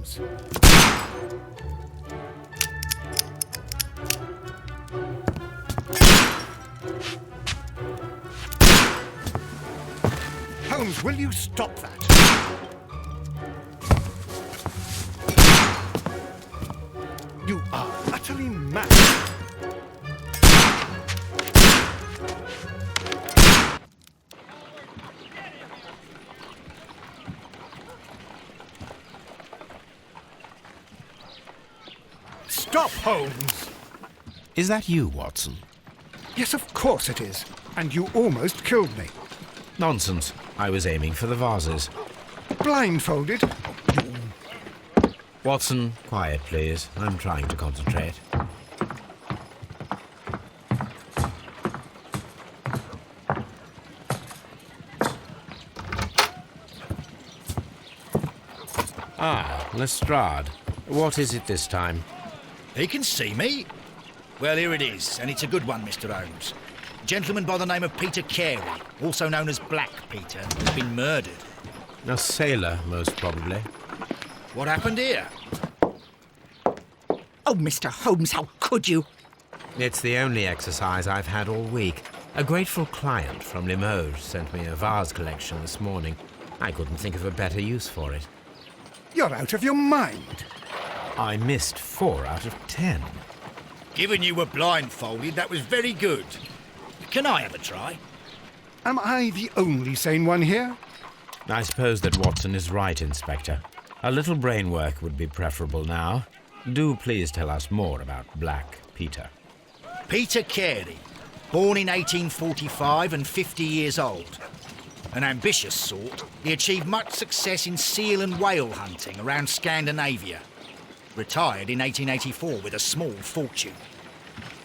Holmes. Holmes, will you stop that? You are utterly mad. Stop, Holmes! Is that you, Watson? Yes, of course it is. And you almost killed me. Nonsense. I was aiming for the vases. Blindfolded? Watson, quiet, please. I'm trying to concentrate. Ah, Lestrade. What is it this time? He can see me. Well, here it is, and it's a good one, Mr. Holmes. A gentleman by the name of Peter Carey, also known as Black Peter, has been murdered. A sailor, most probably. What happened here? Oh, Mr. Holmes, how could you? It's the only exercise I've had all week. A grateful client from Limoges sent me a vase collection this morning. I couldn't think of a better use for it. You're out of your mind. I missed 4 out of 10. Given you were blindfolded, that was very good. Can I have a try? Am I the only sane one here? I suppose that Watson is right, Inspector. A little brain work would be preferable now. Do please tell us more about Black Peter. Peter Carey, born in 1845 and 50 years old. An ambitious sort, he achieved much success in seal and whale hunting around Scandinavia. Retired in 1884 with a small fortune.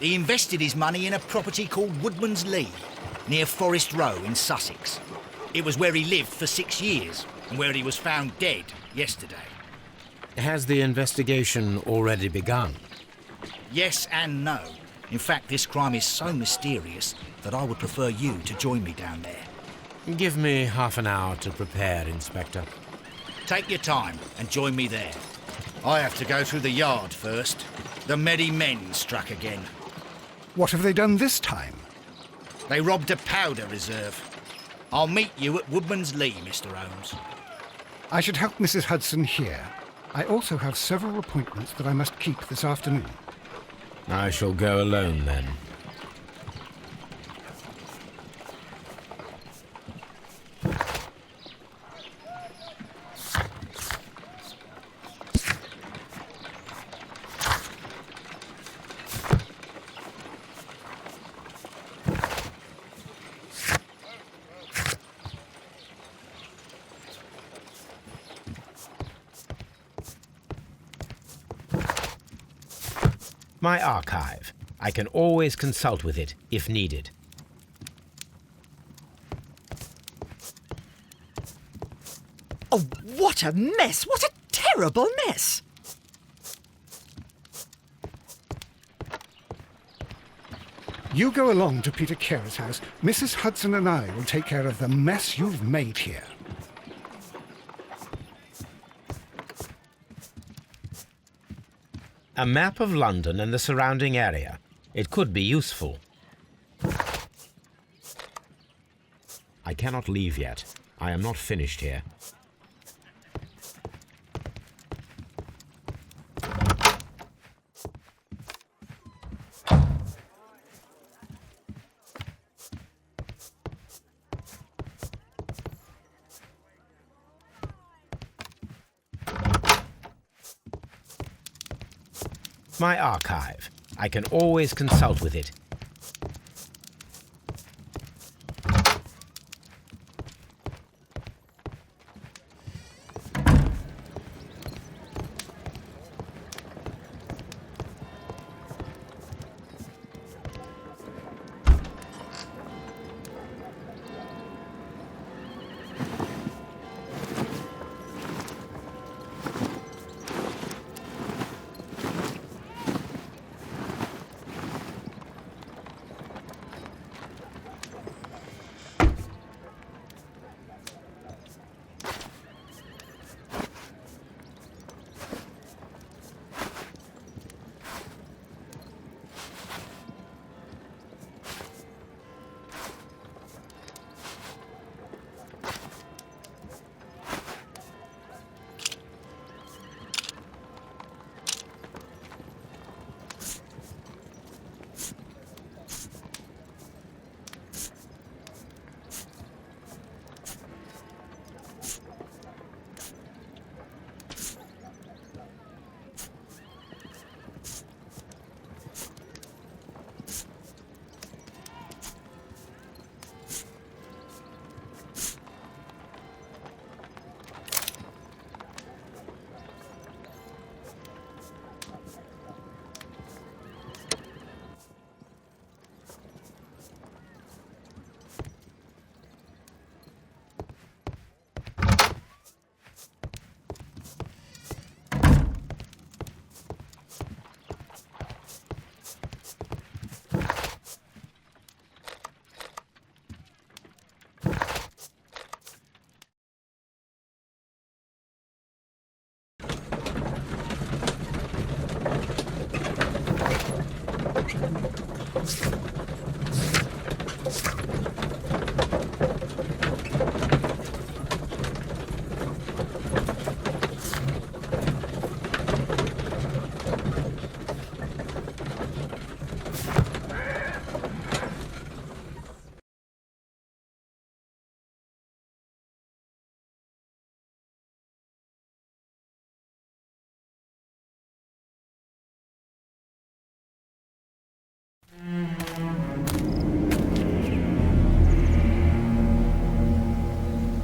He invested his money in a property called Woodman's Lee, near Forest Row in Sussex. It was where he lived for 6 years, and where he was found dead yesterday. Has the investigation already begun? Yes and no. In fact, this crime is so mysterious that I would prefer you to join me down there. Give me half an hour to prepare, Inspector. Take your time and join me there. I have to go through the yard first. The Merry Men struck again. What have they done this time? They robbed a powder reserve. I'll meet you at Woodman's Lee, Mr. Holmes. I should help Mrs. Hudson here. I also have several appointments that I must keep this afternoon. I shall go alone, then. My archive. I can always consult with it, if needed. Oh, what a mess! What a terrible mess! You go along to Peter Carey's house. Mrs. Hudson and I will take care of the mess you've made here. A map of London and the surrounding area. It could be useful. I cannot leave yet. I am not finished here. My archive. I can always consult with it.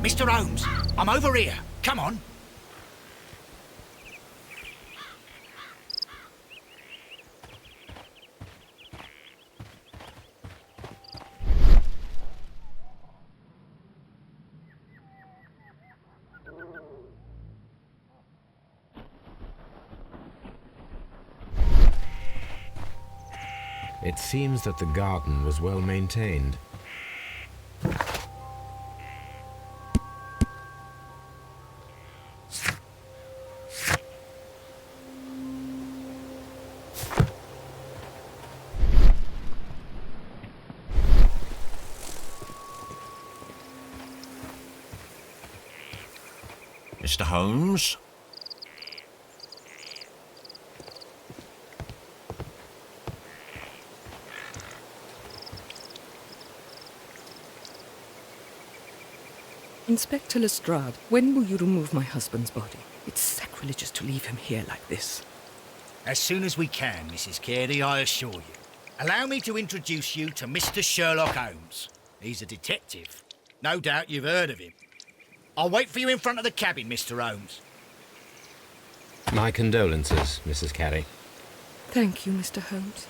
Mr. Holmes, I'm over here. Come on. It seems that the garden was well maintained. Mr. Holmes? Inspector Lestrade, when will you remove my husband's body? It's sacrilegious to leave him here like this. As soon as we can, Mrs. Carey, I assure you. Allow me to introduce you to Mr. Sherlock Holmes. He's a detective. No doubt you've heard of him. I'll wait for you in front of the cabin, Mr. Holmes. My condolences, Mrs. Carey. Thank you, Mr. Holmes.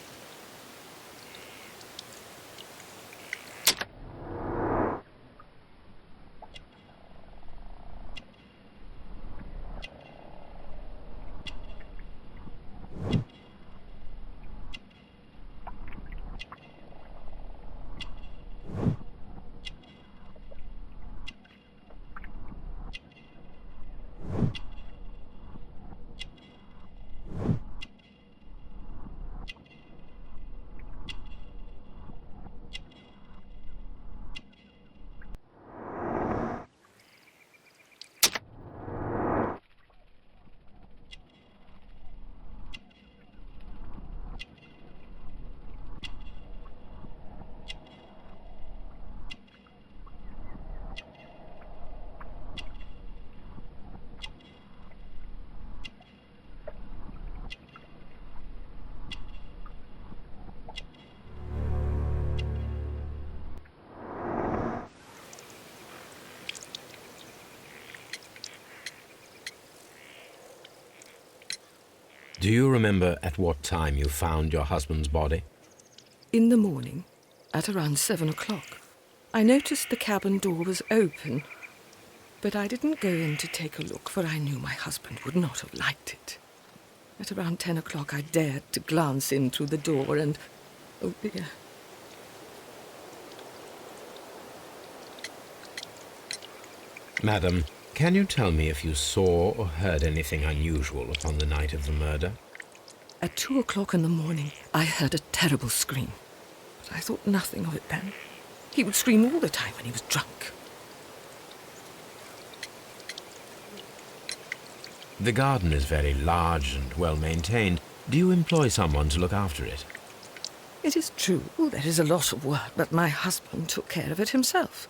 Do you remember at what time you found your husband's body? In the morning, at around 7 o'clock, I noticed the cabin door was open, but I didn't go in to take a look, for I knew my husband would not have liked it. At around 10 o'clock, I dared to glance in through the door and... oh dear. Madam, can you tell me if you saw or heard anything unusual upon the night of the murder? At 2 o'clock in the morning, I heard a terrible scream, but I thought nothing of it then. He would scream all the time when he was drunk. The garden is very large and well maintained. Do you employ someone to look after it? It is true, there is a lot of work, but my husband took care of it himself.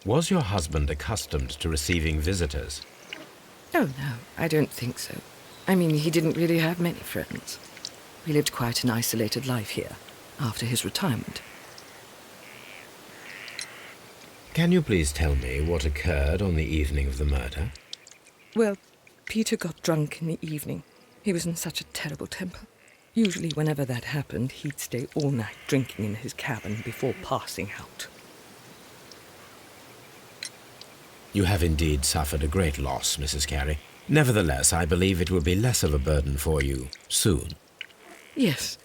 Was your husband accustomed to receiving visitors? Oh, no, I don't think so. I mean, he didn't really have many friends. We lived quite an isolated life here, after his retirement. Can you please tell me what occurred on the evening of the murder? Well, Peter got drunk in the evening. He was in such a terrible temper. Usually, whenever that happened, he'd stay all night drinking in his cabin before passing out. You have indeed suffered a great loss, Mrs. Carey. Nevertheless, I believe it will be less of a burden for you soon. Yes.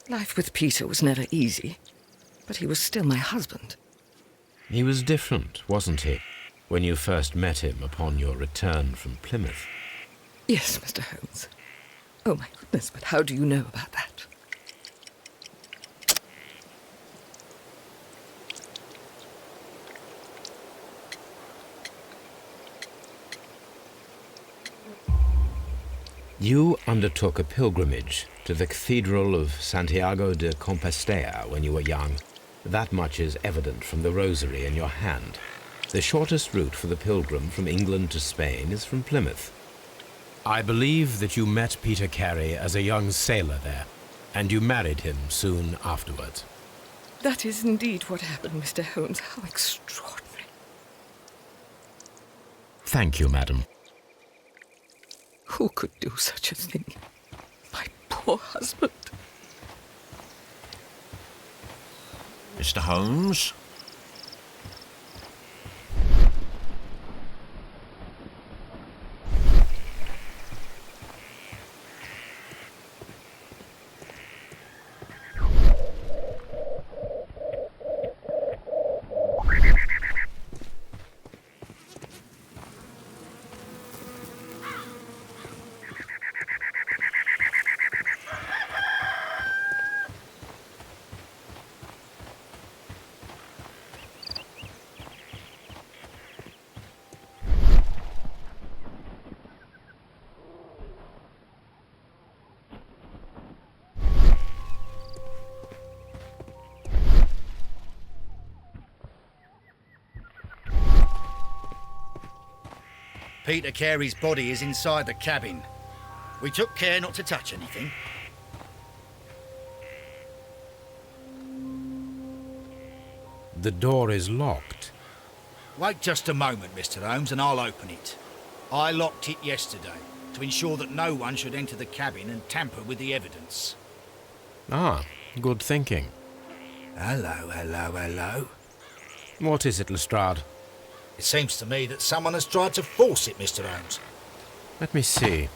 Life with Peter was never easy, but he was still my husband. He was different, wasn't he, when you first met him upon your return from Plymouth? Yes, Mr. Holmes. Oh, my goodness, but how do you know about that? You undertook a pilgrimage to the Cathedral of Santiago de Compostela when you were young. That much is evident from the rosary in your hand. The shortest route for the pilgrim from England to Spain is from Plymouth. I believe that you met Peter Carey as a young sailor there, and you married him soon afterwards. That is indeed what happened, Mr. Holmes. How extraordinary. Thank you, madam. Who could do such a thing? My poor husband. Mr. Holmes? Peter Carey's body is inside the cabin. We took care not to touch anything. The door is locked. Wait just a moment, Mr. Holmes, and I'll open it. I locked it yesterday to ensure that no one should enter the cabin and tamper with the evidence. Ah, good thinking. Hello, hello, hello. What is it, Lestrade? It seems to me that someone has tried to force it, Mr. Holmes. Let me see.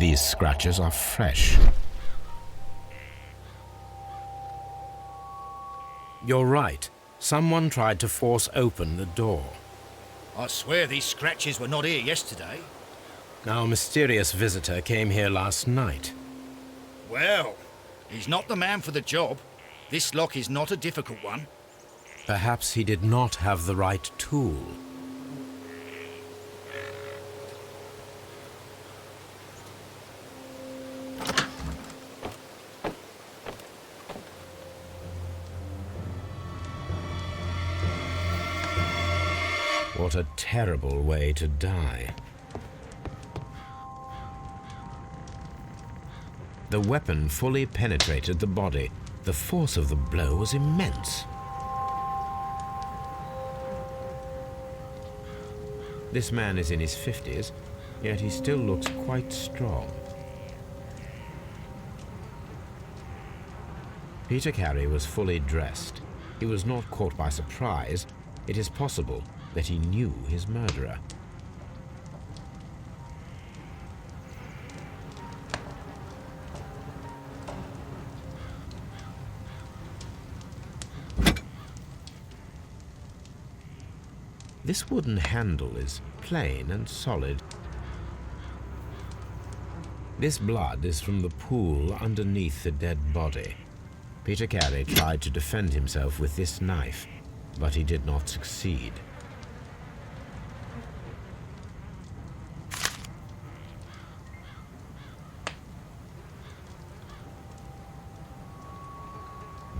These scratches are fresh. You're right. Someone tried to force open the door. I swear these scratches were not here yesterday. Our mysterious visitor came here last night. Well, he's not the man for the job. This lock is not a difficult one. Perhaps he did not have the right tool. What a terrible way to die. The weapon fully penetrated the body. The force of the blow was immense. This man is in his 50s, yet he still looks quite strong. Peter Carey was fully dressed. He was not caught by surprise. It is possible that he knew his murderer. This wooden handle is plain and solid. This blood is from the pool underneath the dead body. Peter Carey tried to defend himself with this knife, but he did not succeed.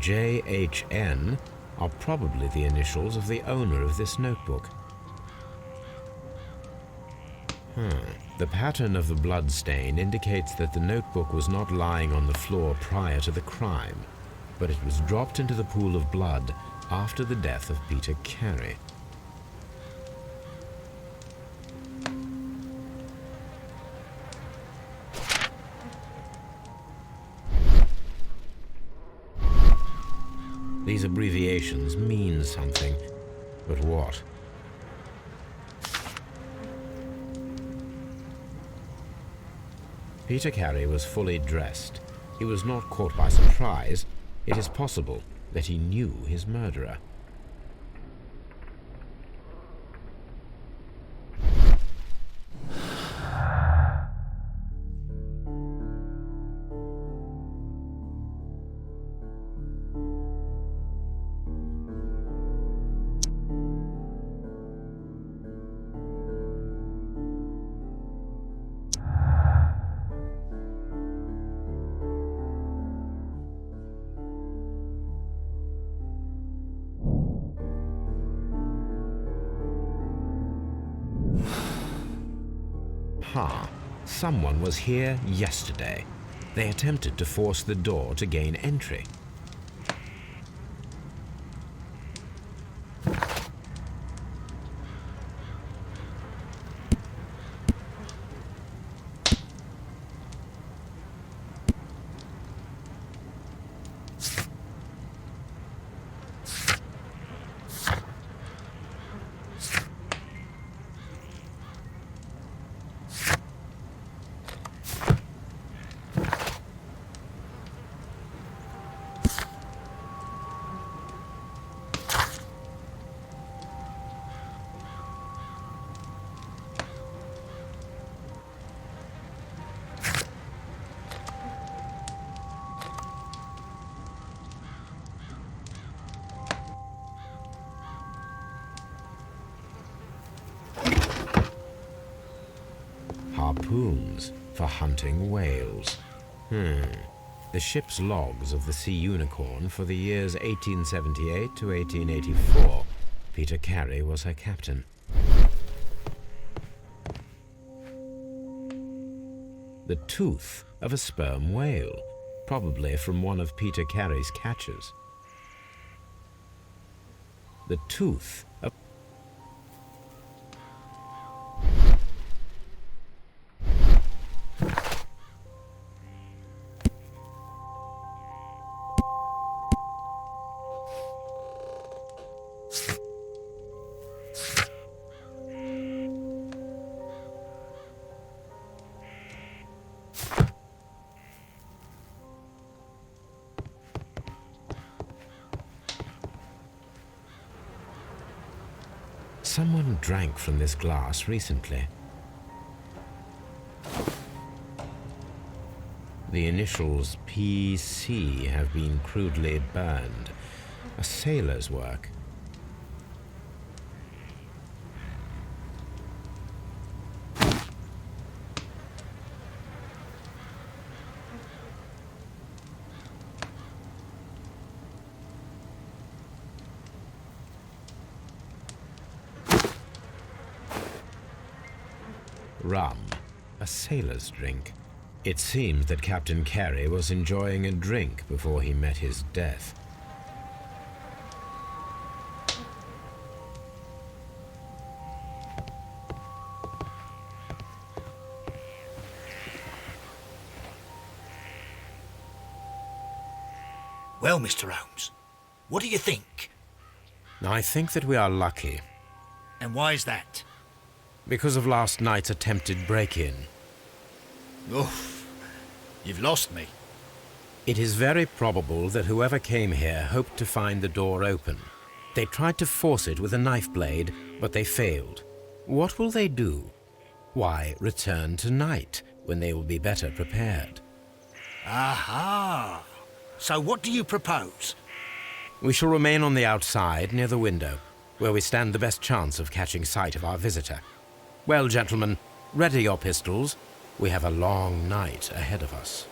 JHN are probably the initials of the owner of this notebook. The pattern of the blood stain indicates that the notebook was not lying on the floor prior to the crime, but it was dropped into the pool of blood after the death of Peter Carey. These abbreviations mean something, but what? Peter Carey was fully dressed. He was not caught by surprise. It is possible that he knew his murderer. Someone was here yesterday. They attempted to force the door to gain entry. Harpoons for hunting whales. The ship's logs of the Sea Unicorn for the years 1878 to 1884. Peter Carey was her captain. The tooth of a sperm whale, probably from one of Peter Carey's catches. The tooth of Someone drank from this glass recently. The initials PC have been crudely burned. A sailor's work. Rum, a sailor's drink. It seems that Captain Carey was enjoying a drink before he met his death. Well, Mr. Holmes, what do you think? I think that we are lucky. And why is that? Because of last night's attempted break-in. Oof, you've lost me. It is very probable that whoever came here hoped to find the door open. They tried to force it with a knife blade, but they failed. What will they do? Why, return tonight, when they will be better prepared. Aha! So what do you propose? We shall remain on the outside, near the window, where we stand the best chance of catching sight of our visitor. Well, gentlemen, ready your pistols. We have a long night ahead of us.